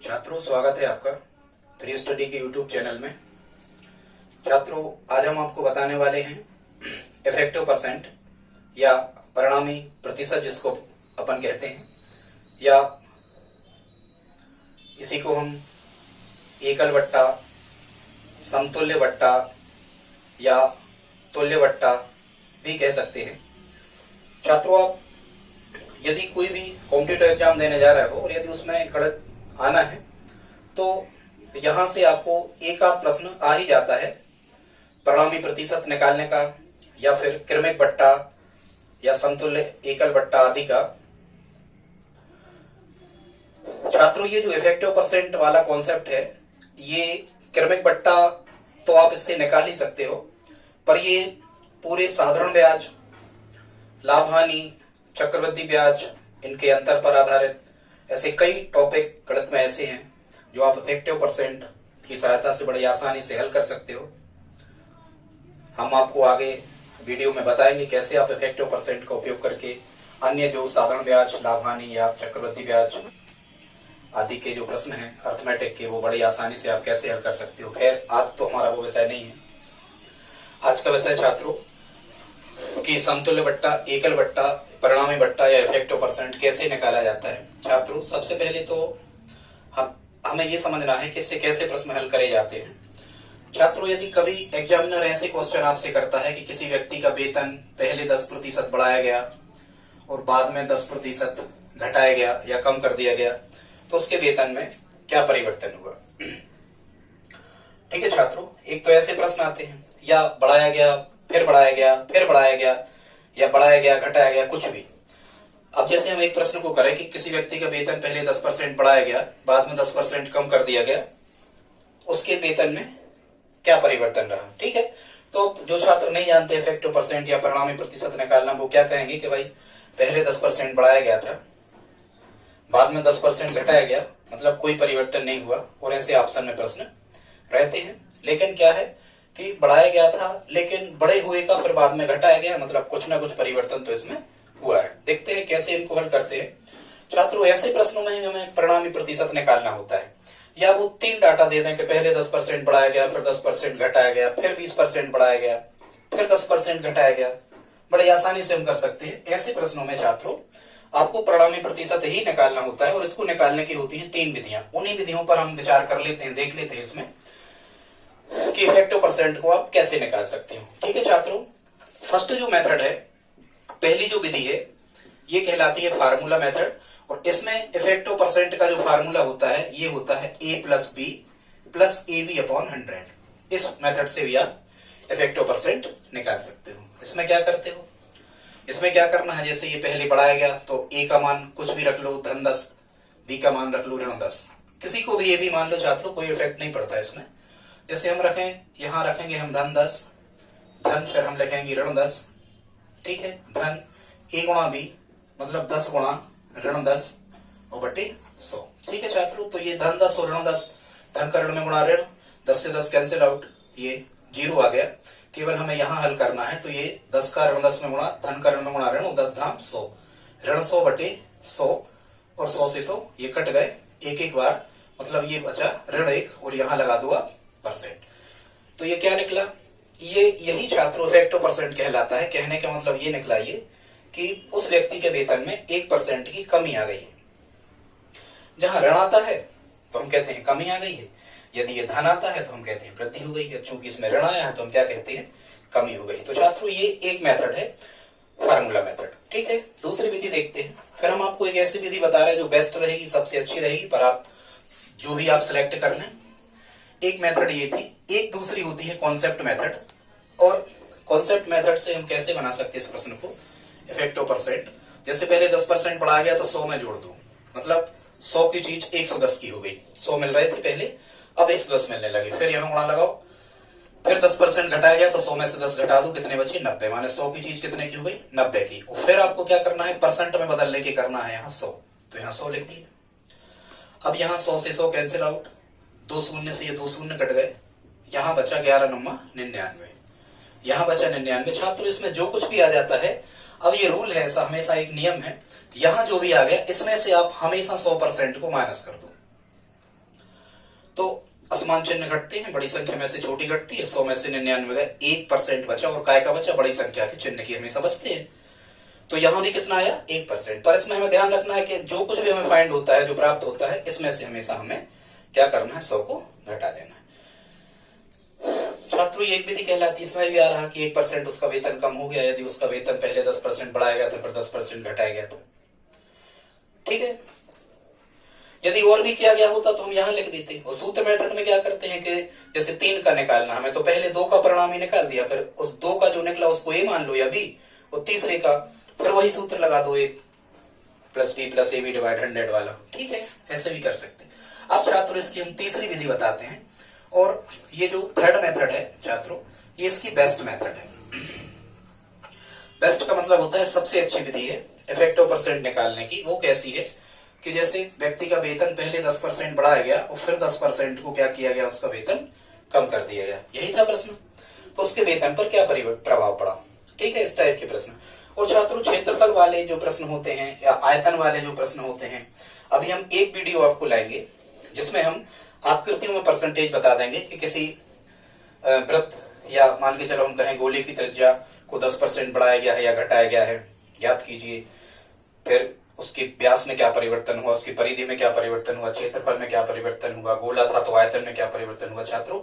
छात्रों, स्वागत है आपका प्री स्टडी के यूट्यूब चैनल में। छात्रों, आज हम आपको बताने वाले हैं इफेक्टिव परसेंट या परिणामी प्रतिशत, जिसको अपन कहते हैं, या इसी को हम एकल वट्टा, समतुल्य वट्टा या तुल्य वट्टा भी कह सकते हैं। छात्रों, आप यदि कोई भी कॉम्पिटिटिव एग्जाम देने जा रहे हो और यदि उसमें गणित आना है तो यहां से आपको एक आध प्रश्न आ ही जाता है परिणामी प्रतिशत निकालने का, या फिर क्रमिक वट्टा या समतुल्य एकल वट्टा आदि का। छात्रों, ये जो इफेक्टिव परसेंट वाला कॉन्सेप्ट है, ये क्रमिक वट्टा तो आप इससे निकाल ही सकते हो, पर ये पूरे साधारण ब्याज, लाभ हानि, चक्रवृद्धि ब्याज, इनके अंतर पर आधारित ऐसे कई टॉपिक गणित में ऐसे हैं जो आप इफेक्टिव परसेंट की सहायता से बड़ी आसानी से हल कर सकते हो। हम आपको आगे वीडियो में बताएंगे कैसे आप इफेक्टिव परसेंट का उपयोग करके अन्य जो साधारण ब्याज, लाभ हानि या चक्रवृद्धि ब्याज आदि के जो प्रश्न हैं अर्थमेटिक के, वो बड़ी आसानी से आप कैसे हल कर सकते हो। खैर, आज तो हमारा वो विषय नहीं है। आज का विषय छात्रों कि समतुल्य वट्टा, एकल वट्टा, परिणामी वट्टा या इफेक्टिव परसेंट कैसे निकाला जाता है। छात्रों, सबसे पहले तो हमें ये समझना है कि इससे कैसे प्रश्न हल करे जाते हैं। छात्रों, यदि कभी एग्जामिनर ऐसे क्वेश्चन आपसे करता है कि किसी व्यक्ति का वेतन पहले 10% बढ़ाया गया और बाद में 10% घटाया गया या कम कर दिया गया, तो उसके वेतन में क्या परिवर्तन हुआ। ठीक है छात्रों, एक तो ऐसे प्रश्न आते हैं, या बढ़ाया गया, फिर बढ़ाया गया, फिर बढ़ाया गया, या बढ़ाया गया, घटाया गया, कुछ भी। अब जैसे हम एक प्रश्न को करें कि किसी व्यक्ति का वेतन पहले 10% बढ़ाया गया, बाद में 10% कम कर दिया गया, उसके वेतन में क्या परिवर्तन रहा। ठीक है, तो जो छात्र नहीं जानते इफेक्टिव परसेंट या परिणामी प्रतिशत निकालना, वो क्या कहेंगे कि भाई पहले 10% बढ़ाया गया था, बाद में 10% घटाया गया, मतलब कोई परिवर्तन नहीं हुआ, और ऐसे ऑप्शन में प्रश्न रहते हैं। लेकिन क्या है कि बढ़ाया गया था लेकिन बड़े हुए का फिर बाद में घटाया गया, मतलब कुछ ना कुछ परिवर्तन तो इसमें हुआ है। देखते हैं कैसे इनको हल करते हैं। छात्रों, ऐसे प्रश्नों में हमें परिणामी प्रतिशत निकालना होता है, या वो 3 डाटा दे दें कि पहले 10% बढ़ाया गया, फिर 10% घटाया गया, फिर 20% बढ़ाया गया, फिर 10% घटाया गया, बड़ी आसानी से हम कर सकते हैं। ऐसे प्रश्नों में छात्रों आपको परिणामी प्रतिशत ही निकालना होता है, और इसको निकालने की होती है 3 विधियां। उन्हीं विधियों पर हम विचार कर लेते हैं, देख लेते हैं इसमें कि इफेक्टिव परसेंट को आप कैसे निकाल सकते हो। ठीक है छात्रों, फर्स्ट जो मेथड है, पहली जो विधि है, ये कहलाती है फार्मूला मेथड, और इसमें इफेक्टिव परसेंट का जो फार्मूला होता है ये होता है A+B+AB/100। इस मेथड से भी आप इफेक्टिव परसेंट निकाल सकते हो। इसमें क्या करते हो, इसमें क्या करना है, जैसे ये पहले बढ़ाया गया तो A का मान कुछ भी रख लो, धन 10, B का मान रख लो ऋण 10, किसी को भी ये भी मान लो छात्रों, कोई इफेक्ट नहीं पड़ता इसमें। जैसे हम रखें, यहां रखेंगे हम धन 10, धन, फिर हम लिखेंगे ऋण 10। ठीक है, धन A गुणा B मतलब 10 गुणा ऋण 10 और बटे 100। ठीक है छात्रों, तो ये धन 10 और ऋण 10, धन का ऋण में गुणा ऋण, 10 से 10 कैंसिल आउट, ये 0 आ गया। केवल हमें यहाँ हल करना है, तो ये 10 का ऋण 10 में गुणा, धन का ऋण में गुणा ऋण, 10 धाम 100, ऋण 100 बटे 100, और 100 से 100 ये कट गए एक एक बार, मतलब ये बचा ऋण 1, और यहाँ लगा दूंगा परसेंट। तो ये क्या निकला, ये यही छात्रों इफेक्टिव परसेंट कहलाता है। कहने का मतलब ये निकला ये कि उस व्यक्ति के वेतन में 1% की कमी आ गई है। जहां ऋण आता है तो हम कहते हैं कमी आ गई है, यदि ये धन आता है तो हम कहते हैं वृद्धि हो गई है। चूंकि इसमें ऋण आया है तो हम क्या कहते हैं, कमी हो गई। तो छात्रों, ये एक मेथड है, फार्मूला मेथड। ठीक है, दूसरी विधि देखते हैं। फिर हम आपको एक ऐसी विधि बता रहे हैं जो बेस्ट रहेगी, सबसे अच्छी रहेगी, पर आप जो भी आप सिलेक्ट कर लें। एक मेथड ये थी, एक दूसरी होती है कॉन्सेप्ट मेथड। और कॉन्सेप्ट मेथड से हम कैसे बना सकते हैं इस प्रश्न को, इफेक्टिव परसेंट। जैसे पहले 10% बढ़ाया गया तो 100 में जोड़ दो, मतलब 100 की चीज 110 की हो गई। 100 मिल रहे थे पहले, अब 110 मिलने लगे, फिर यहां गुणा लगाओ, फिर 10% घटाया गया तो 100 में से 10 घटा दो, कितने बची, 90, माने 100 की चीज कितने की हो गई, 90 की। और फिर आपको क्या करना है, परसेंट में बदलने के करना है यहाँ 100, तो यहाँ 100 लिख दिए। अब यहाँ 100 से 100 कैंसिल आउट, 2 शून्य से ये 2 शून्य कट गए, यहाँ बचा 11 नम्मा 99, यहाँ बचा 99। छात्रों, इसमें जो कुछ भी आ जाता है, अब ये रूल है, ऐसा हमेशा एक नियम है, यहां जो भी आ गया इसमें से आप हमेशा 100% को माइनस कर दो। तो असमान चिन्ह घटते हैं, बड़ी संख्या में से छोटी घटती है, 100 में से 99 का 1% बचा, और काय का बचा, बड़ी संख्या के चिन्ह की हमेशा बचते हैं। तो यहां भी कितना आया, 1%। पर इसमें हमें ध्यान रखना है कि जो कुछ भी हमें फाइंड होता है, जो प्राप्त होता है, इसमें से हमेशा हमें क्या करना है, 100 को घटा देना है। छात्रों एक विधि कहलाती है, इसमें भी आ रहा कि 1% उसका वेतन कम हो गया, यदि उसका वेतन पहले 10% बढ़ाया गया तो फिर 10% घटाया गया तो ठीक है। यदि और भी किया गया होता तो हम यहां लिख देते। और सूत्र मेथड में क्या करते हैं कि जैसे 3 का निकालना, हमें तो पहले 2 का परिणाम ही निकाल दिया, फिर उस 2 का जो निकला उसको ए मान लो या बी, और तीसरे का फिर वही सूत्र लगा दो, A plus B plus A B divide 100 वाला, ठीक है, ऐसे भी कर सकते हैं। अब छात्रों इसकी हम तीसरी विधि बताते हैं, और ये जो थर्ड मेथड है छात्रों, ये इसकी बेस्ट मेथड है। बेस्ट का मतलब होता है सबसे अच्छी विधि है इफेक्टिव परसेंट निकालने की। वो कैसी है कि जैसे व्यक्ति का वेतन पहले 10% बढ़ाया गया और फिर 10% को क्या किया गया, उसका वेतन कम कर दिया गया, यही था प्रश्न। तो उसके वेतन पर क्या प्रभाव पड़ा, ठीक है, इस टाइप के प्रश्न। और छात्रों क्षेत्रफल वाले जो प्रश्न होते हैं या आयतन वाले जो प्रश्न होते हैं, अभी हम एक वीडियो आपको लाएंगे जिसमें हम आकृतियों में परसेंटेज बता देंगे कि किसी वृत्त या मान के चलो हम कहें गोले की त्रिज्या को 10% बढ़ाया गया है या घटाया गया है, ज्ञात कीजिए। फिर उसके व्यास में क्या परिवर्तन हुआ, उसकी परिधि में क्या परिवर्तन हुआ, क्षेत्रफल में क्या परिवर्तन हुआ, गोला था तो आयतन में क्या परिवर्तन हुआ। छात्रों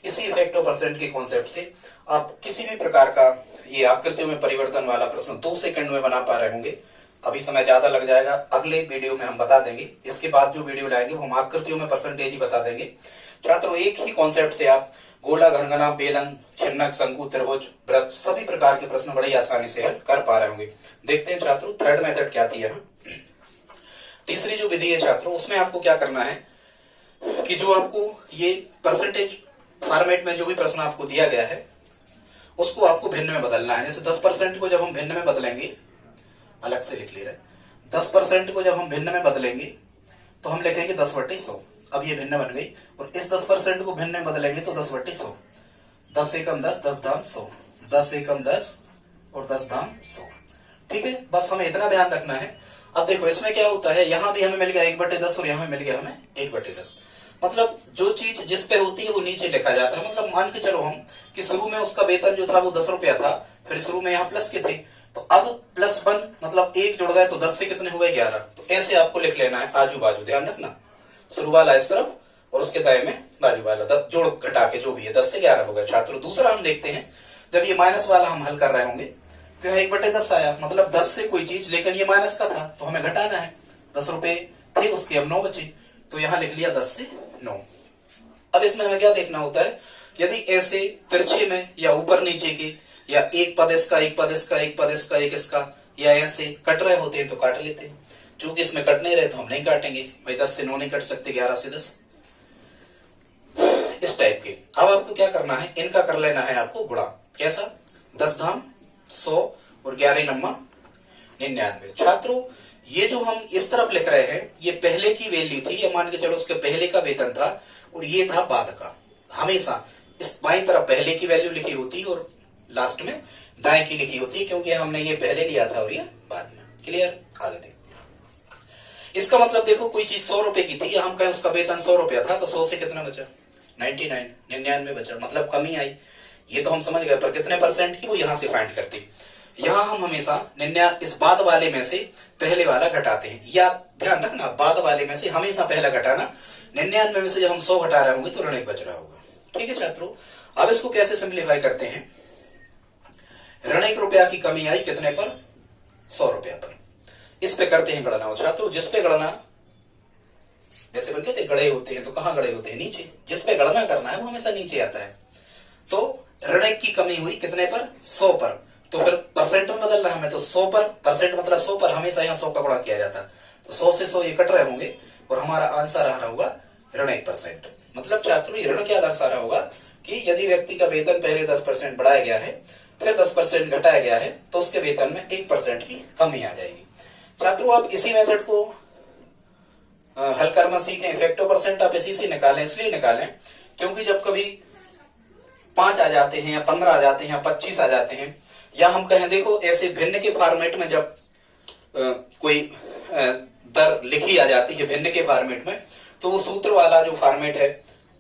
इसी इफेक्टिव परसेंट के कॉन्सेप्ट से आप किसी भी प्रकार का ये आकृतियों में परिवर्तन वाला प्रश्न 2 सेकंड में बना पा रहे होंगे। अभी समय ज्यादा लग जाएगा, अगले वीडियो में हम बता देंगे। इसके बाद जो वीडियो लाएंगे वो हम आकृतियों में परसेंटेज ही बता देंगे। छात्रों एक ही कॉन्सेप्ट से आप गोला, घनघना, बेलन, छिन्नक, शंकु, त्रिभुज, वृत्त सभी प्रकार के प्रश्न बड़ी आसानी से हल कर पा रहे होंगे। देखते हैं छात्रों थर्ड मेथड क्या थी यहाँ। तीसरी जो विधि है छात्रों, उसमें आपको क्या करना है कि जो आपको ये परसेंटेज फॉर्मेट में जो भी प्रश्न आपको दिया गया है उसको आपको भिन्न में बदलना है। जैसे 10% को जब हम भिन्न में बदलेंगे, अलग से लिख ले रहे, 10% को जब हम भिन्न में बदलेंगे तो हम लिखेंगे 10/100। अब ये भिन्न बन गई, और इस 10% को भिन्न में बदलेंगे तो 10/100, 10 एकम 10, 10 धाम 100, 10 एकम 10 और 10 धाम 100, ठीक है। बस हमें इतना ध्यान रखना है। अब देखो इसमें क्या होता है, यहां भी हमें मिल गया 1/10 और यहां मिल गया हमें 1/10। मतलब जो चीज जिस पे होती है वो नीचे लिखा जाता है। मतलब मान के चलो हम कि शुरू में उसका वेतन जो था वो 10 रुपया था, फिर शुरू में यहाँ प्लस के थे, तो अब +1 मतलब 1 जुड़ गए तो 10 से कितने हुए 11। तो ऐसे आपको लिख लेना है आजू बाजू, ध्यान रखना, शुरू वाला इस तरफ और उसके दाएं में बाजू वाला, 10 जोड़ घटा के जो भी है 10 से 11 हो गया। छात्रों दूसरा हम देखते हैं, जब ये माइनस वाला हम हल कर रहे होंगे तो यहाँ 1/10 आया, मतलब 10 से कोई चीज, लेकिन ये माइनस का था तो हमें घटाना है। 10 रुपए थे उसके, अब 9 बचे, तो यहाँ लिख लिया 10 से 9। अब इसमें हमें क्या देखना होता है, यदि ऐसे तिरछे में या ऊपर नीचे के या एक पद इसका, एक पद इसका, एक पद इसका, एक इसका, या ऐसे कट रहे होते हैं तो काट लेते हैं। चूंकि इसमें कट नहीं रहे तो हम नहीं काटेंगे भाई, 10 से 9 नहीं कट सकते, 11 से 10, इस टाइप के। अब आपको क्या करना है, इनका कर लेना है आपको गुणा। कैसा, 10 धाम 100 और 11 नम्मा 99। छात्रों ये जो हम इस तरफ लिख रहे हैं ये पहले की वैल्यू थी, या मान के चलो उसके पहले का वेतन था, और ये था बाद का। हमेशा इस बाईं तरफ पहले की वैल्यू लिखी होती और लास्ट में दाएं की लिखी होती, क्योंकि हमने ये पहले लिया था और ये बाद में। क्लियर, आगे देखते हैं। इसका मतलब देखो कोई चीज 100 रुपए की थी, या हम कहें उसका वेतन 100 रुपया था, तो 100 से कितना बचा, 99 बचा, मतलब कमी आई। ये तो हम समझ गए, पर कितने परसेंट की वो यहां से फाइंड करते। यहां हम हमेशा 99 इस बाद वाले में से पहले वाला घटाते हैं, या ध्यान रखना बाद वाले में से हमेशा पहला घटाना। 99 में से जब हम 100 घटा रहे होंगे तो ऋण 1 बच रहा होगा, ठीक है छात्रों। अब इसको कैसे सिंप्लीफाई करते हैं, ऋण 1 रुपया की कमी आई कितने पर, 100 रुपया पर। इस पे करते हैं गणना। छात्रों जिस पे गणना, जैसे बोलते थे गड़े होते हैं, तो कहां गड़े होते हैं, नीचे। जिस पे गणना करना है वो हमेशा नीचे आता है। तो ऋण 1 की कमी हुई कितने पर, 100 पर, तो फिर परसेंट में बदलना हमें, तो 100 पर, परसेंट मतलब 100 पर, हमेशा यहाँ 100 का गुणा किया जाता है। तो 100 से 100 ये कट रहे होंगे और हमारा आंसर आ रहा होगा ऋण 1%। मतलब छात्रों ये ऋण क्या दर्शा रहा होगा कि यदि व्यक्ति का वेतन पहले 10% बढ़ाया गया है, फिर 10% घटाया गया है, तो उसके वेतन में 1% की कमी आ जाएगी। छात्रों आप इसी मेथड को हल करना सीखें। इफेक्टिव परसेंट आप इसी से निकालें, इसलिए निकालें क्योंकि जब कभी 5 आ जाते हैं या 15 आ जाते हैं या 25 आ जाते हैं, या हम कहें देखो ऐसे भिन्न के फॉर्मेट में जब कोई दर लिखी आ जाती है भिन्न के फॉर्मेट में, तो वो सूत्र वाला जो फॉर्मेट है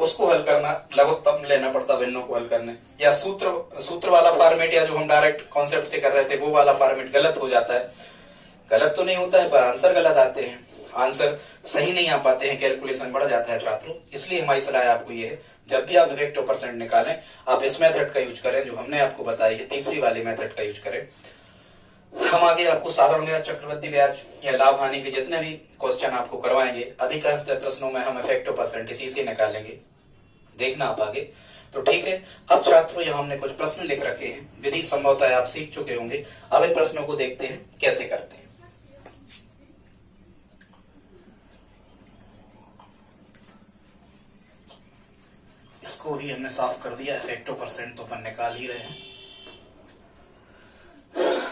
उसको हल करना, लघुत्तम लेना पड़ता भिन्नों को हल करने, या सूत्र वाला फॉर्मेट, या जो हम डायरेक्ट कॉन्सेप्ट से कर रहे थे वो वाला फॉर्मेट गलत हो जाता है। गलत तो नहीं होता है पर आंसर गलत आते हैं, आंसर सही नहीं आ पाते हैं, कैलकुलेशन बढ़ जाता है छात्रों। इसलिए हमारी सलाह आपको ये है, जब भी आप इफेक्टिव परसेंट निकालें आप इस मेथड का यूज करें जो हमने आपको बताई है, तीसरी वाली मेथड का यूज करें। हम आगे आपको साधारण ब्याज, चक्रवृद्धि ब्याज या लाभ हानि के जितने भी क्वेश्चन आपको करवाएंगे, अधिकांश प्रश्नों में हम इफेक्टिव परसेंट इसी से निकालेंगे, देखना आप आगे। तो ठीक है, अब छात्रों यहाँ हमने कुछ प्रश्न लिख रखे हैं, विधि संभवतः आप सीख चुके होंगे। अब इन प्रश्नों को देखते हैं कैसे करते हैं। इसको भी हमने साफ कर दिया, इफेक्टिव परसेंट तो अपन निकाल ही रहे हैं।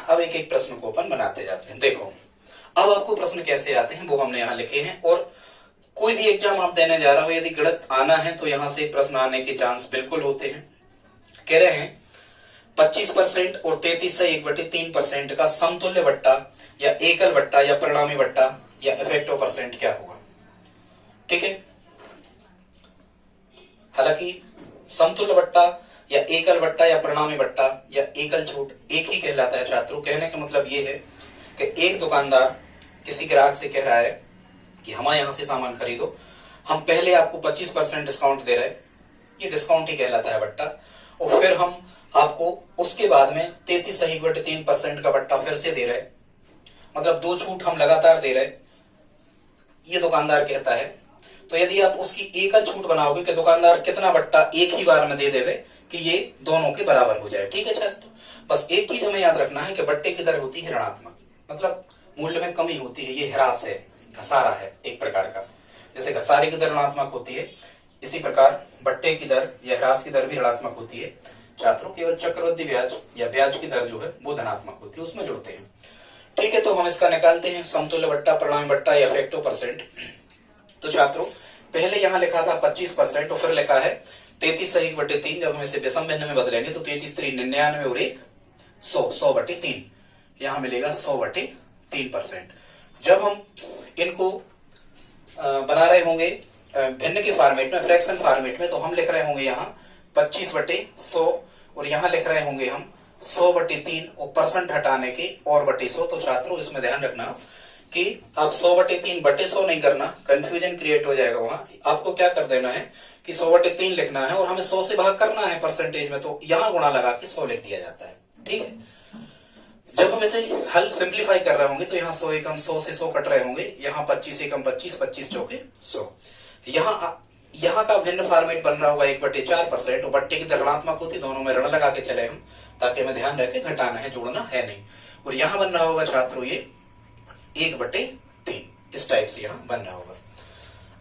अब एक एक प्रश्न को अपन बनाते जाते हैं। देखो अब आपको प्रश्न कैसे आते हैं वो हमने यहाँ लिखे हैं, और कोई भी एग्जाम आप देने जा रहे हो यदि गलत आना है तो यहाँ से प्रश्न आने के चांस बिल्कुल होते हैं। कह रहे हैं 25% और 33/1/3% का समतुल्य बट्टा या एकल बट्टा या परिणामी बट्टा या इफेक्टिव परसेंट क्या होगा। ठीक है, हालांकि समतुल्य बट्टा या एकल बट्टा या परिणामी बट्टा या एकल छूट एक ही कहलाता है छात्रों। कहने का मतलब ये है कि एक दुकानदार किसी ग्राहक से कह रहा है कि हमारे यहां से सामान खरीदो, हम पहले आपको 25% डिस्काउंट दे रहे हैं, ये डिस्काउंट ही कहलाता है बट्टा, और फिर हम आपको उसके बाद में 33/3% का बट्टा फिर से दे रहे, मतलब 2 छूट हम लगातार दे रहे, ये दुकानदार कहता है। तो यदि आप उसकी एकल छूट बनाओगे कि दुकानदार कितना बट्टा एक ही बार में दे देवे कि ये दोनों के बराबर हो जाए। ठीक है छात्र, बस एक चीज हमें याद रखना है कि बट्टे की दर होती है ऋणात्मक, मतलब मूल्य में कमी होती है, ये ह्रास है, घसारा है एक प्रकार का। जैसे घसारे की दर ऋणात्मक होती है, इसी प्रकार बट्टे की दर या ह्रास की दर भी ऋणात्मक होती है छात्रों। केवल चक्रवृद्धि ब्याज या ब्याज की दर जो है वो धनात्मक होती है, उसमें जुड़ते हैं। ठीक है, तो हम इसका निकालते हैं, समतुल्य बट्टा, परिणामी बट्टा या इफेक्टिव परसेंट। तो छात्रों पहले यहां लिखा था 25% और फिर लिखा है 33/3। जब हम इसे विषम भिन्न में बदलेंगे तो 33×3 99 और 1 100, 100/3, यहां मिलेगा 100/3%। जब हम इनको बना रहे होंगे भिन्न के फॉर्मेट में, फ्रैक्शन फॉर्मेट में, तो हम लिख रहे होंगे यहाँ 25/100 और यहाँ लिख रहे होंगे हम 100/3 और परसेंट हटाने के और बटे 100। तो छात्रों इसमें ध्यान रखना कि आप 100/3 बटे 100 नहीं करना, कंफ्यूजन क्रिएट हो जाएगा। वहां आपको क्या कर देना है कि 100/3 लिखना है और हमें 100 से भाग करना है परसेंटेज में, तो यहां गुणा लगा के 100 लिख दिया जाता है। ठीक है, जब हम इसे हल सिंप्लीफाई कर रहे होंगे तो यहाँ 100 एकम 100 से 100 कट रहे होंगे, यहाँ 25 एकम 25, 25 चौके 100। यहाँ का भिन्न फॉर्मेट बन रहा होगा 1/4%, और बट्टे की दर ऋणात्मक होती, दोनों में ऋण लगा के चले हम, ताकि हमें ध्यान रखे घटाना है, जोड़ना है नहीं। और यहाँ बन रहा होगा छात्रों ये 1/3, इस टाइप से यहाँ बन रहा होगा।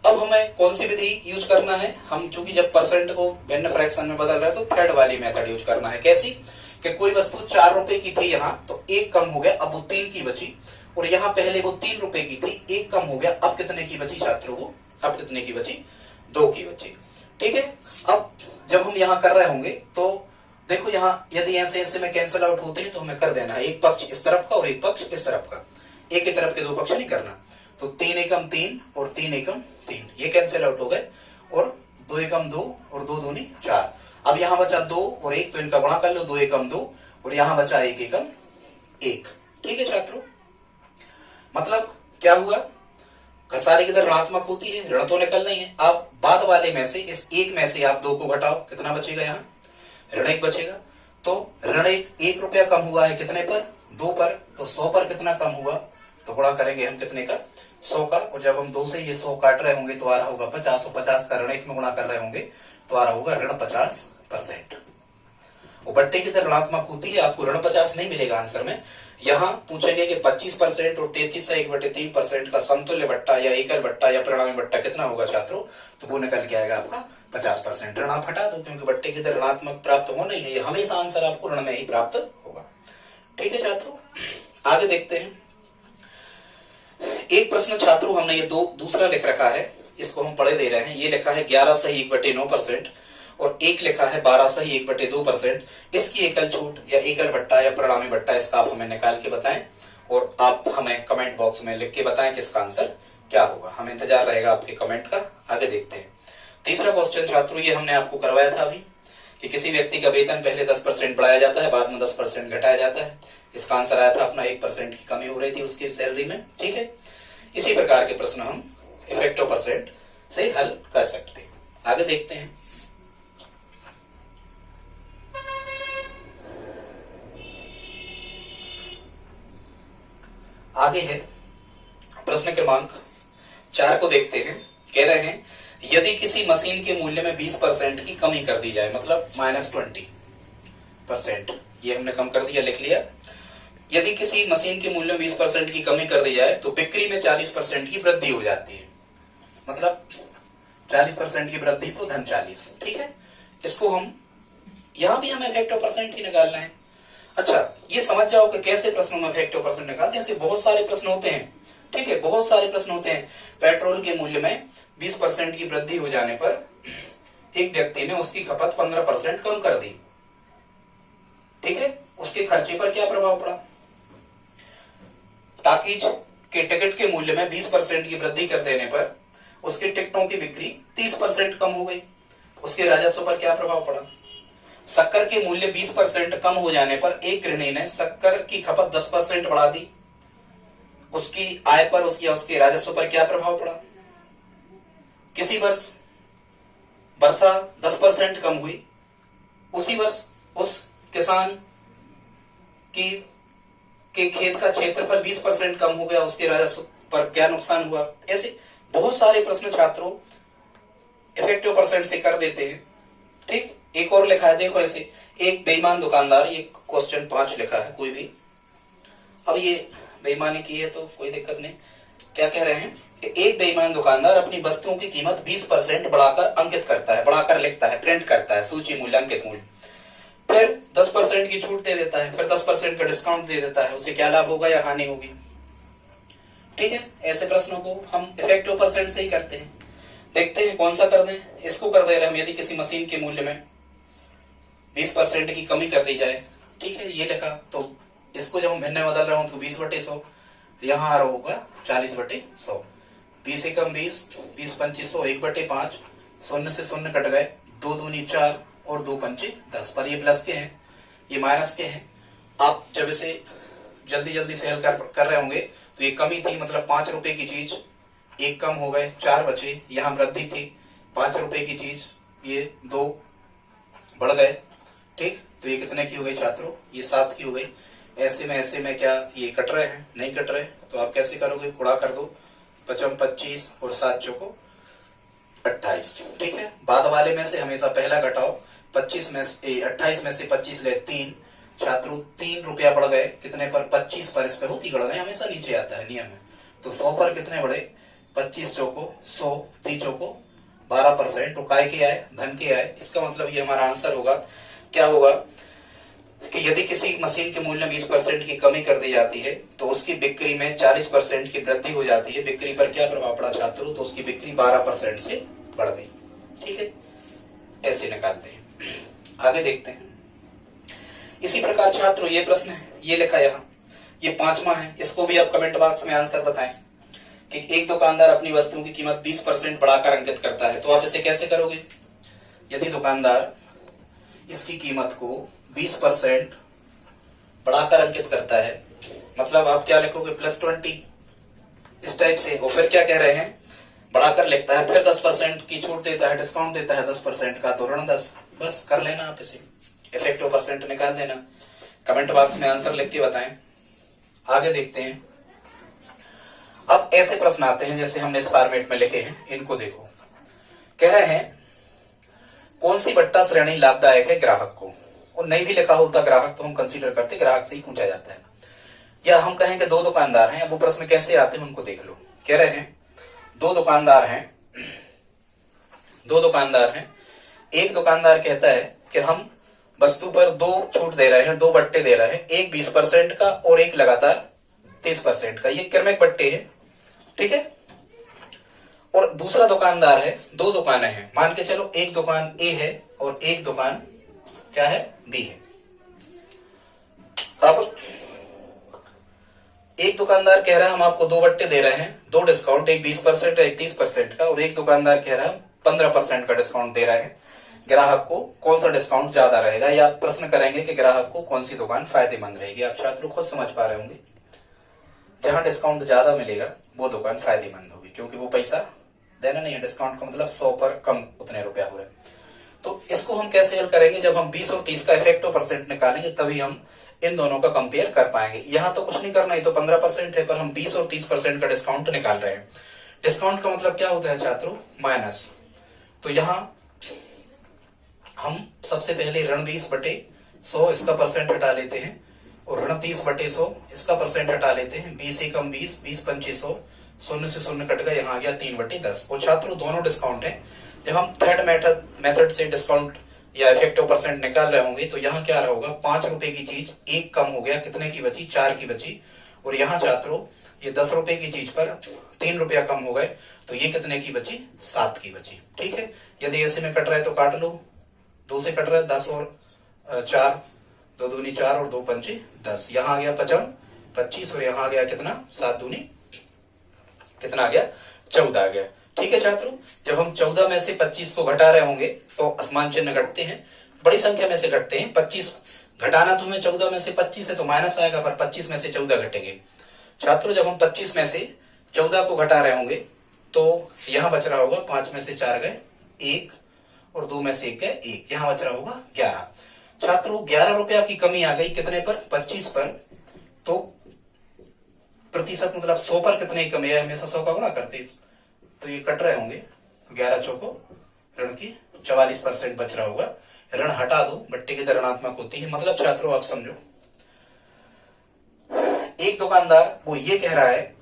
अब हमें कौन सी विधि यूज करना है, हम चूंकि जब परसेंट को भिन्न फ्रैक्शन में बदल रहे हैं तो थर्ड वाली मेथड यूज करना है। कैसी कि कोई वस्तु 4 रुपए की थी यहाँ, तो 1 कम हो गया, अब वो 3 की बची, और यहाँ पहले वो 3 रुपए की थी, 1 कम हो गया, अब कितने की बची छात्रों वो, अब कितने की बची, 2 की बची। ठीक है, अब जब हम यहाँ कर रहे होंगे तो देखो यहाँ यदि ऐसे ऐसे में कैंसिल आउट होते हैं तो हमें कर देना है एक पक्ष इस तरफ का और एक पक्ष इस तरफ का, एक ही तरफ के 2 पक्ष नहीं करना। तो 3 एकम 3 और 3 एकम 3 ये कैंसिल आउट हो गए, और 2 एकम 2 और 2 दूनी 4। अब यहाँ बचा 2 और 1, तो इनका गुणा कर लो, 2 एकम 2 और यहाँ बचा 1 एकम 1। ठीक है छात्रों, मतलब क्या हुआ, घसारे की दर ऋणात्मक होती है, ऋण तो निकलना ही है। आप बाद वाले में से इस 1 में से आप 2 को घटाओ, कितना बचेगा, यहाँ ऋण 1 बचेगा। तो ऋण 1 रुपया कम हुआ है कितने पर, 2 पर, तो 100 पर कितना कम हुआ, तो गुणा करेंगे हम कितने का, 100 का, और जब हम 2 से ये 100 काट रहे होंगे तो आ रहा होगा 50, और 50 का ऋण 1 में गुणा कर रहे होंगे तो आ रहा होगा ऋण 50%। और बट्टे की दर ऋणात्मक होती है, आपको ऋण 50 नहीं मिलेगा आंसर में। यहाँ पूछेंगे कि 25% और 33/1/3% का समतुल्य बट्टा या एकल बट्टा या परिणामी बट्टा कितना होगा छात्रों, तो वो निकल के आएगा आपका 50%। ऋण आप हटा दो क्योंकि बट्टे की दर ऋणात्मक प्राप्त होना ही है, हमेशा आंसर आपको ऋण में ही प्राप्त होगा। ठीक है छात्रों, आगे देखते हैं। एक प्रश्न छात्रों हमने ये दूसरा लिख रखा है, इसको हम पढ़े दे रहे हैं। ये लिखा है 11 सही 1/9% और एक लिखा है 12 सही 1/2%। इसकी एकल छूट या एकल बट्टा या परिणामी बट्टा, इसका आप हमें निकाल के बताएं, और आप हमें कमेंट बॉक्स में लिख के बताएं कि इसका आंसर क्या होगा। हमें इंतजार रहेगा आपके कमेंट का। आगे देखते हैं। तीसरा क्वेश्चन छात्रों ये हमने आपको करवाया था अभी कि किसी व्यक्ति का वेतन पहले 10% बढ़ाया जाता है, बाद में 10% घटाया जाता है। इसका आंसर आया था अपना 1% की कमी हो रही थी उसकी सैलरी में। ठीक है, इसी प्रकार के प्रश्न हम इफेक्टिव परसेंट से हल कर सकते हैं। आगे देखते हैं। आगे है प्रश्न क्रमांक 4 को देखते हैं। कह रहे हैं यदि किसी मशीन के मूल्य में 20% की कमी कर दी जाए, मतलब -20%, ये हमने कम कर दिया, लिख लिया। यदि किसी मशीन के मूल्य में 20% की कमी कर दी जाए तो बिक्री में 40% की वृद्धि हो जाती है, मतलब 40% की वृद्धि तो धन 40। ठीक है, इसको हम यहां भी हमें इफेक्टिव परसेंट ही निकालना है। अच्छा, ये समझ जाओ कि कैसे प्रश्नों में इफेक्टिव परसेंट निकालते हैं। ऐसे बहुत सारे प्रश्न होते हैं। ठीक है, बहुत सारे प्रश्न होते हैं। पेट्रोल के मूल्य में 20% की वृद्धि हो जाने पर एक व्यक्ति ने उसकी खपत 15% कम कर दी। ठीक है, उसके खर्चे पर क्या प्रभाव पड़ा? टाकीज के टिकट के मूल्य में 20% की वृद्धि कर देने पर उसके टिकटों की बिक्री 30% कम हो गई। उसके राजस्व पर क्या प्रभाव पड़ा? शक्कर के मूल्य 20% कम हो जाने पर एक गृहिणी ने शक्कर की खपत 10% बढ़ा दी। उसकी आय पर, उसके राजस्व पर क्या प्रभाव पड़ा? किसी वर्ष वर्षा 10% कम हुई, उसी वर्ष उस किसान के खेत का क्षेत्रफल 20% कम हो गया, उसके राजस्व पर क्या नुकसान हुआ? ऐसे बहुत सारे प्रश्न छात्रों इफेक्टिव परसेंट से कर देते हैं। ठीक, एक और लिखा है, देखो ऐसे एक बेईमान दुकानदार, ये क्वेश्चन 5 लिखा है कोई भी। अब ये बेईमानी की है तो कोई दिक्कत नहीं। क्या कह रहे हैं कि एक बेईमान दुकानदार अपनी वस्तुओं की कीमत 20% बढ़ाकर अंकित करता है, बढ़ाकर लिखता है, प्रिंट करता है सूची मूल्य, अंकित मूल्य, फिर 10% की छूट दे देता है, फिर 10% का डिस्काउंट दे देता है। उसे क्या लाभ होगा या हानि होगी? ठीक है, ऐसे प्रश्नों को हम इफेक्टिव परसेंट से ही करते हैं। देखते हैं कौन सा कर दें। इसको कर दे रहे हम, यदि किसी मशीन के मूल्य में 20% की कमी कर दी जाए। ठीक है, ये लिखा, तो इसको जब हम भिन्न बदल रहे हो तो 20/100, यहाँ आ रहा होगा 40/100। 20 एकम 20, 20 25 100, 1/5, 0 से 0 कट गए, 2 दूनी 4 और 2 पंचे 10। पर ये प्लस के हैं, ये माइनस के हैं। आप जब इसे जल्दी से हल कर रहे होंगे तो ये कमी थी, मतलब 5 रुपए की चीज 1 कम हो गए, 4 बचे। यहाँ वृद्धि थी, 5 रुपए की चीज ये 2 बढ़ गए। ठीक, तो ये कितने की हो गई छात्रों? ये 7 की हो गई। ऐसे में क्या ये कट रहे हैं? नहीं कट रहे, तो आप कैसे करोगे? गुणा कर दो, 55 25 और 7 चौको 28। ठीक है, बाद वाले में से हमेशा पहला घटाओ। 28 में से 25 गए 3, छात्रों 3 रुपया बढ़ गए कितने पर? 25 पर। इस पे होती गणना, हमेशा नीचे आता है नियम में। तो 100 पर कितने बढ़े? 25 चौको 100, 30 चौको 12%। तो काय के आए? धन के आए। इसका मतलब ये हमारा आंसर होगा। क्या होगा कि यदि किसी मशीन के मूल्य में 20% की कमी कर दी जाती है तो उसकी बिक्री में 40% की वृद्धि हो जाती है। बिक्री पर क्या प्रभाव पड़ा छात्रों? तो उसकी बिक्री 12% से बढ़ गई। ठीक है, ऐसे निकालते हैं। आगे देखते हैं। इसी प्रकार छात्रों ये प्रश्न है, ये लिखा यहाँ, ये 5वां है। इसको भी आप कमेंट बॉक्स में आंसर बताएं कि एक दुकानदार अपनी वस्तुओं की कीमत 20% बढ़ाकर अंकित करता है। तो आप इसे कैसे करोगे? यदि दुकानदार इसकी कीमत को 20% बढ़ाकर अंकित करता है, मतलब आप क्या लिखोगे? +20 इस टाइप से। और फिर क्या कह रहे हैं? बढ़ाकर लिखता है, फिर 10% की छूट देता है, डिस्काउंट देता है 10% का, तो ऋण 10। बस कर लेना आप इसे, इफेक्टिव परसेंट निकाल देना। कमेंट बॉक्स में आंसर लिख के बताएं। आगे देखते हैं। अब ऐसे प्रश्न आते हैं जैसे हमने इस फॉर्मेट में लिखे हैं, इनको देखो। कह रहे हैं कौन सी बट्टा श्रेणी लाभदायक है ग्राहक को? और नहीं भी लिखा होता ग्राहक तो हम कंसीडर करते, ग्राहक से ही पूछा जाता है। या हम कहें कि 2 दुकानदार हैं। अब वो प्रश्न कैसे आते हैं उनको देख लो। कह रहे हैं 2 दुकानदार हैं, 2 दुकानदार हैं। एक दुकानदार कहता है कि हम वस्तु पर 2 छूट दे रहे हैं, 2 बट्टे दे रहे हैं, एक 20% का और एक लगातार 30% का। ये क्रमिक बट्टे हैं। ठीक है, और दूसरा दुकानदार है, 2 दुकानें हैं, मान के चलो एक दुकान ए है और एक दुकान क्या है? बी है। अब एक दुकानदार कह रहा है हम आपको 2 बट्टे दे रहे हैं, 2 डिस्काउंट, एक 20% एक 30% का, और एक दुकानदार कह रहा है 15% का डिस्काउंट दे रहे हैं, ग्राहक को कौन सा डिस्काउंट ज्यादा रहेगा, या प्रश्न करेंगे कि ग्राहक को कौन सी दुकान फायदेमंद रहेगी। आप छात्रों खुद समझ पा रहे होंगे, जहां डिस्काउंट ज्यादा मिलेगा वो दुकान फायदेमंद होगी, क्योंकि वो पैसा देना नहीं है। डिस्काउंट का मतलब 100 पर कम उतने रुपया हो रहे। तो इसको हम कैसे हल करेंगे, जब हम 20 और 30 का इफेक्टिव परसेंट निकालेंगे तभी हम इन दोनों का कंपेयर कर पाएंगे। यहां तो कुछ नहीं करना, ये तो 15% है, पर हम 20 और 30% का डिस्काउंट निकाल रहे हैं। डिस्काउंट का मतलब क्या होता है छात्रों, माइनस। तो यहां हम सबसे पहले ऋण 20/100 इसका परसेंट हटा लेते हैं, और ऋण 30/100 इसका परसेंट हटा लेते हैं। 20 एकम 20, 20 पंचे 100, शून्य से शून्य कट गया, यहाँ आ गया 3/10। और छात्रों दोनों डिस्काउंट है। जब हम थर्ड मेथड से डिस्काउंट या इफेक्टिव परसेंट निकाल रहे होंगे तो यहाँ क्या होगा, 5 रुपए की चीज 1 कम हो गया, कितने की बची, 4 की बची। और यहाँ छात्रों ये 10 रुपए की चीज पर 3 रुपया कम हो गए, तो ये कितने की बची, 7 की बची। ठीक है, यदि ऐसे में कट रहा है तो काट लो, 2 से कट रहा है 10 और 4, 2 दूनी 4 और 2 पंचे 10। यहाँ आ गया 25, और यहाँ आ गया कितना, 7 दूनी कितना आ गया, 14 आ गया। ठीक है छात्रों, जब हम 14 में से 25 को घटा रहे होंगे तो असमान चिन्ह घटते हैं, बड़ी संख्या में से घटते हैं। 25 घटाना तो हमें 14 में से 25 है तो माइनस आएगा, पर 25 में से 14 घटेंगे। छात्रों जब हम 25 में से 14 को घटा रहे होंगे तो यहाँ बच रहा होगा 5 में से 4 गए 1, और 2 में से 1 गए 1, यहाँ बच रहा होगा 11। छात्रों 11 रुपया की कमी आ गई, कितने पर, 25 पर। तो प्रतिशत मतलब 100 पर कितने की कमी है, हमेशा 100 का गुणा करते, तो ये कट रहे होंगे 11 चौको ऋण की 44% बच रहा होगा। ऋण हटा दो, बट्टे की ऋणात्मक होती है। मतलब छात्रों आप समझो, एक दुकानदार वो ये कह रहा है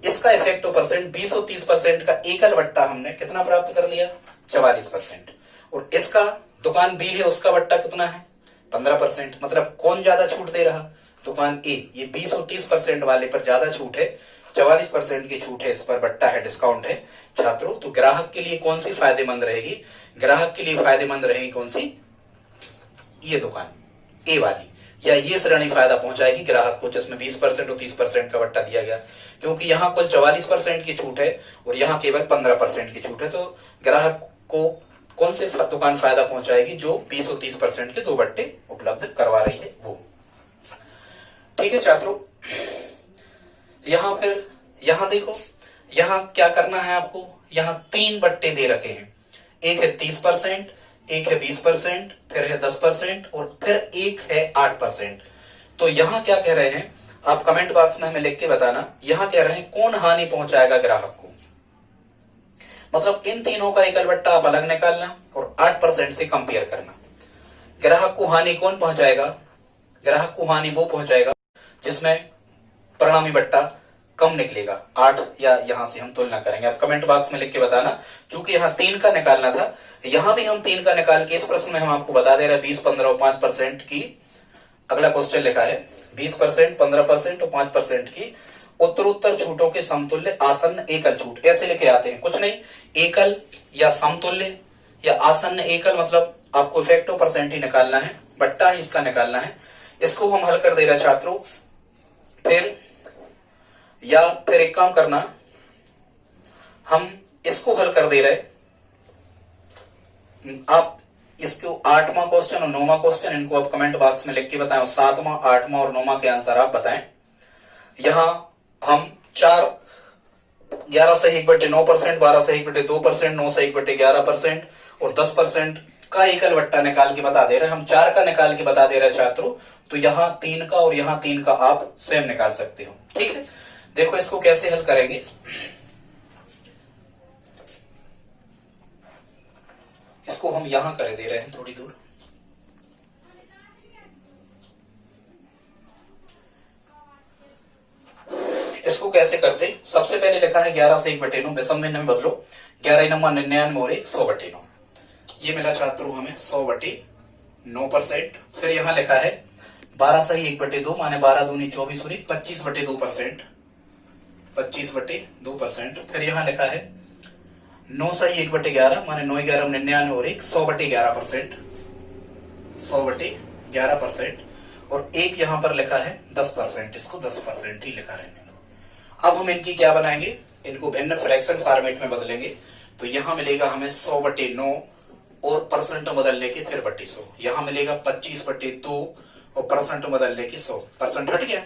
इसका इफेक्टिव परसेंट 20 और 30% का एकल बट्टा हमने कितना प्राप्त कर लिया, 44%। और इसका दुकान बी है, उसका बट्टा कितना है, 15%। मतलब कौन ज्यादा छूट दे रहा, दुकान ए। ये 20 और 30% वाले पर ज्यादा छूट है, 44% की छूट है, इस पर बट्टा है, डिस्काउंट है छात्रों। तो ग्राहक के लिए कौन सी फायदेमंद रहेगी, ग्राहक के लिए फायदेमंद रहेगी कौन सी, ये दुकान ए वाली, या ये श्रेणी फायदा पहुंचाएगी ग्राहक को जिसमें 20% और 30% का बट्टा दिया गया। क्योंकि यहाँ कुल 44% की छूट है और यहाँ केवल 15% की छूट है, तो ग्राहक को कौन से दुकान फायदा पहुंचाएगी, जो 20 और 30% के 2 बट्टे उपलब्ध करवा रही है वो। ठीक है छात्रों, यहां देखो, यहां क्या करना है आपको, यहां 3 बट्टे दे रखे हैं, एक है 30%, एक है 20%, फिर है 10% और फिर एक है 8%। तो यहां क्या कह रहे हैं, आप कमेंट बॉक्स में हमें लिख के बताना। यहां कह रहे हैं कौन हानि पहुंचाएगा ग्राहक को, मतलब इन तीनों का एकल बट्टा आप अलग निकालना और 8% से कंपेयर करना। ग्राहक को हानि कौन पहुंचाएगा, ग्राहक को हानि वो पहुंचाएगा जिसमें परिणामी बट्टा कम निकलेगा 8, या यहां से हम तुलना करेंगे। आप कमेंट बॉक्स में लिख के बताना। चूंकि यहाँ 3 का निकालना था, यहां भी हम 3 का निकाल के इस प्रश्न में हम आपको बता दे रहे हैं 20, 15 और 5% की। अगला क्वेश्चन लिखा है 20%, 15% और 5% की उत्तरोत्तर छूटों के समतुल्य आसन्न एकल छूट। ऐसे लिखे आते हैं, कुछ नहीं, एकल या समतुल्य या आसन्न एकल, मतलब आपको इफेक्टिव परसेंट ही निकालना है, बट्टा ही इसका निकालना है। इसको हम हल कर देगा छात्रों। फिर एक काम करना, हम इसको हल कर दे रहे, आप इसको 8वां क्वेश्चन और 9वां क्वेश्चन इनको आप कमेंट बॉक्स में लिख के बताएं, 7वां, 8वां और 9वां के आंसर आप बताएं। यहां हम 11 से 1/9%, 12 से 1/2%, 9 से 1/11% और 10% का एकल बट्टा निकाल के बता दे रहे हैं। हम 4 का निकाल के बता दे रहे हैं छात्रों, तो यहां 3 का और यहां 3 का आप स्वयं निकाल सकते हो। ठीक है, देखो इसको कैसे हल करेंगे। इसको हम यहां कर दे रहे हैं थोड़ी दूर, इसको कैसे करते, सबसे पहले लिखा है 11 से 1/9, विषम भिन्न में बदलो, 11 9 99 और 100/9, ये मिला छात्रों हमें 100/9%। फिर यहां लिखा है 12 सही 1/2 माने 12 दूनी 24 और 25/2%, 25/2%। फिर यहां लिखा है 9 सही 1/11 माने 9 11 99 और 100/11%, 100/11%। और एक यहां पर लिखा है 10%, इसको 10% ही लिखा रहने दो। अब हम इनकी क्या बनाएंगे, इनको भिन्न फ्रैक्शन फॉर्मेट में बदलेंगे। तो यहां मिलेगा हमें 100/9 और परसेंट बदलने के फिर बट्टी 100। यहां मिलेगा 25/2 और परसेंट बदलने की 100। परसेंट हट गया,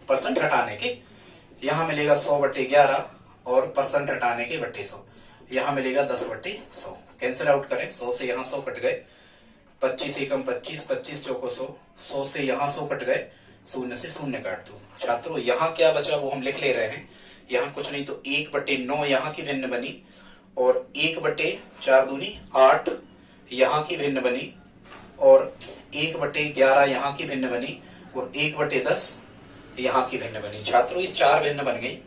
परसेंट हटाने के यहां मिलेगा 100/11 और परसेंट हटाने के बट्टी 100। यहां मिलेगा 10/100। कैंसिल आउट करें, 100 से यहां 100 कट गए, 25 एकम 25, 25 चौको 100, 100 से यहां 100 कट गए, 0 से 0 काट दो। छात्रों यहां क्या बचा वो हम लिख ले रहे हैं। यहां कुछ नहीं तो 1/9 यहां की भिन्न बनी और 1/4 दूनी 8 यहां की भिन्न बनी और 1/11 यहां की भिन्न बनी और 1/10 यहां की भिन्न बनी। छात्रों ये 4 भिन्न बन गई।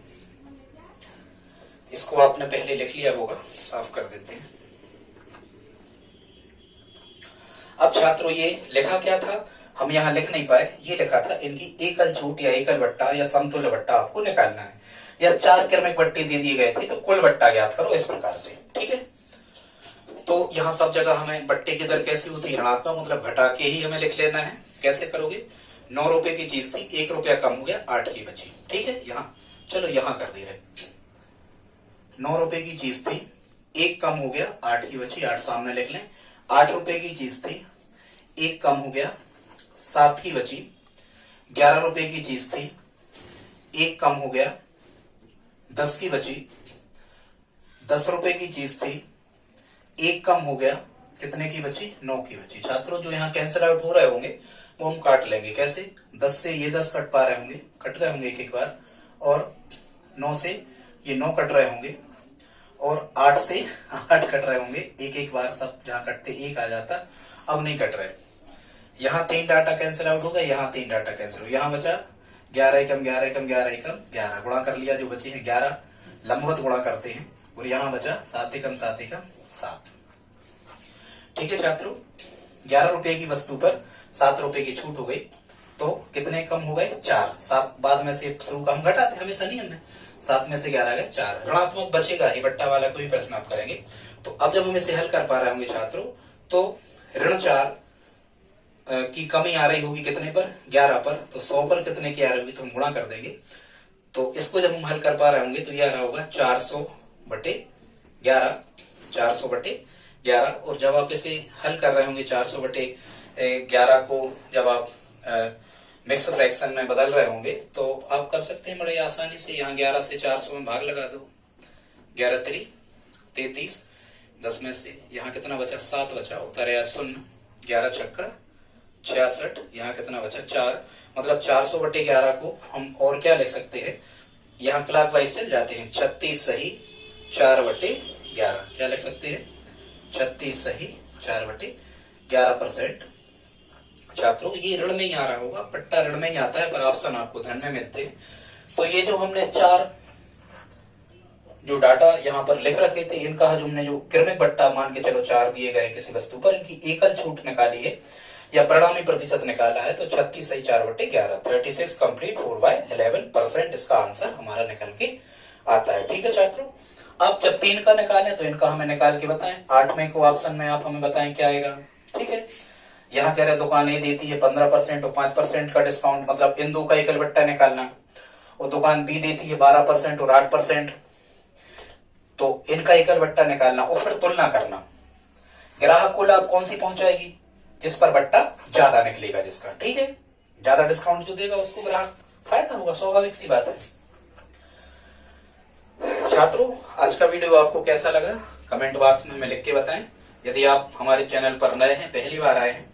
इसको आपने पहले लिख लिया होगा, साफ कर देते हैं। अब छात्रों ये लिखा क्या था, हम यहां लिख नहीं पाए। ये लिखा था इनकी एकल छूट या एकल बट्टा या समतुल्य बट्टा आपको निकालना है, या 4 क्रमिक बट्टे दे दिए गए थे तो कुल बट्टा ज्ञात करो इस प्रकार से। ठीक है, तो यहां सब जगह हमें बट्टे की दर कैसी होती है, ऋणात्मक, मतलब घटा के ही हमें लिख लेना है। कैसे करोगे, 9 रुपए की चीज थी, 1 रुपया कम हो गया, 8 की बची। ठीक है, यहाँ चलो यहां कर दे रहे, 9 रुपए की चीज थी, 1 कम हो गया, 8 की बची, 8 सामने लिख लें। 8 रुपए की चीज थी, 1 कम हो गया, 7 की बची। 11 रुपए की चीज थी, 1 कम हो गया, 10 की बची। 10 रुपए की चीज थी, 1 कम हो गया, कितने की बची, 9 की बची। छात्रों जो यहाँ कैंसिल आउट हो रहे होंगे वो हम काट लेंगे। कैसे, 10 से ये 10 कट पा रहे होंगे, कट गए होंगे एक एक बार, और 9 से ये 9 कट रहे होंगे, और 8 से 8 कट रहे होंगे एक एक बार। सब जहां कटते 1 आ जाता, अब नहीं कट रहे। यहाँ 3 डाटा कैंसिल आउट हो गए, यहाँ 3 डाटा कैंसिल हो, यहाँ बचा 11 एकम 11 एकम 11 एकम 11, गुणा कर लिया, जो बचे हैं 11 लंबवत गुणा करते हैं, और यहाँ बचा 7 एकम 7 एकम 7। ठीक है छात्रों, 11 रुपए की वस्तु पर 7 रुपए की छूट हो गई, तो कितने कम हो गए, 4। 7 बाद में से शुरू का हम घटाते हमेशा नियम में, 7 में से 11 गए 4, ऋणात्मक बचेगा ही, बट्टा वाला कोई प्रश्न आप करेंगे। तो अब जब हम इसे हल कर पा रहे होंगे छात्रों, तो ऋण 4 की कमी आ रही होगी कितने पर, 11 पर, तो 100 पर कितने की आ रही होगी, तो हम गुणा कर देंगे। तो इसको जब हम हल कर पा रहे होंगे तो यह आ रहा होगा 400/11, 400/11। और जब आप इसे हल कर रहे होंगे 400/11 को जब आप मिक्स फ्रैक्शन में बदल रहे होंगे, तो आप कर सकते हैं बड़े आसानी से। यहाँ 11 से 400 में भाग लगा दो, 11 3 33, 10 में से यहाँ कितना बचा, 7 बचा, उत्तर आया 0। 11 छक्का 66, यहाँ कितना बचा, 4। मतलब 400/11 को हम और क्या लिख सकते हैं, यहाँ क्लॉकवाइज चल जाते हैं, 36 सही 4/11। क्या लिख सकते हैं, 36 सही 4/11%। छात्रों ये ऋण में ही आ रहा होगा, पट्टा ऋण में ही आता है, पर ऑप्शन आपको धन में मिलते हैं। तो ये जो हमने 4 जो डाटा यहाँ पर लिख रखे थे, इनका जो हमने जो क्रमिक बट्टा मान के चलो 4 दिए गए किसी वस्तु पर, इनकी एकल छूट निकाली है या परिणामी प्रतिशत निकाला है, तो 36 सही 4/11, 36 कंप्लीट 4/11% इसका आंसर हमारा निकल के आता है। ठीक है छात्रों, अब जब 3 का निकालें तो इनका हमें निकाल के बताएं। 8 में को ऑप्शन में आप हमें बताएं क्या आएगा। ठीक है, यहाँ कह रहे दुकान ए देती है 15% और 5% का डिस्काउंट, मतलब इन दो का एकल बट्टा निकालना, और दुकान बी देती है 12% और 8%, तो इनका एकल बट्टा निकालना और फिर तुलना करना। ग्राहक को लाभ कौन सी पहुंचाएगी, जिस पर बट्टा ज्यादा निकलेगा जिसका। ठीक है, ज्यादा डिस्काउंट जो देगा उसको ग्राहक फायदा होगा, स्वाभाविक सी बात है। छात्रों आज का वीडियो आपको कैसा लगा कमेंट बॉक्स में हमें लिख के बताएं। यदि आप हमारे चैनल पर नए हैं, पहली बार आए हैं,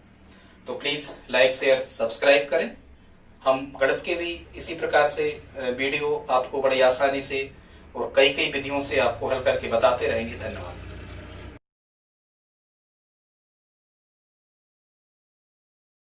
तो प्लीज लाइक शेयर सब्सक्राइब करें। हम गणित के भी इसी प्रकार से वीडियो आपको बड़ी आसानी से और कई विधियों से आपको हल करके बताते रहेंगे। धन्यवाद।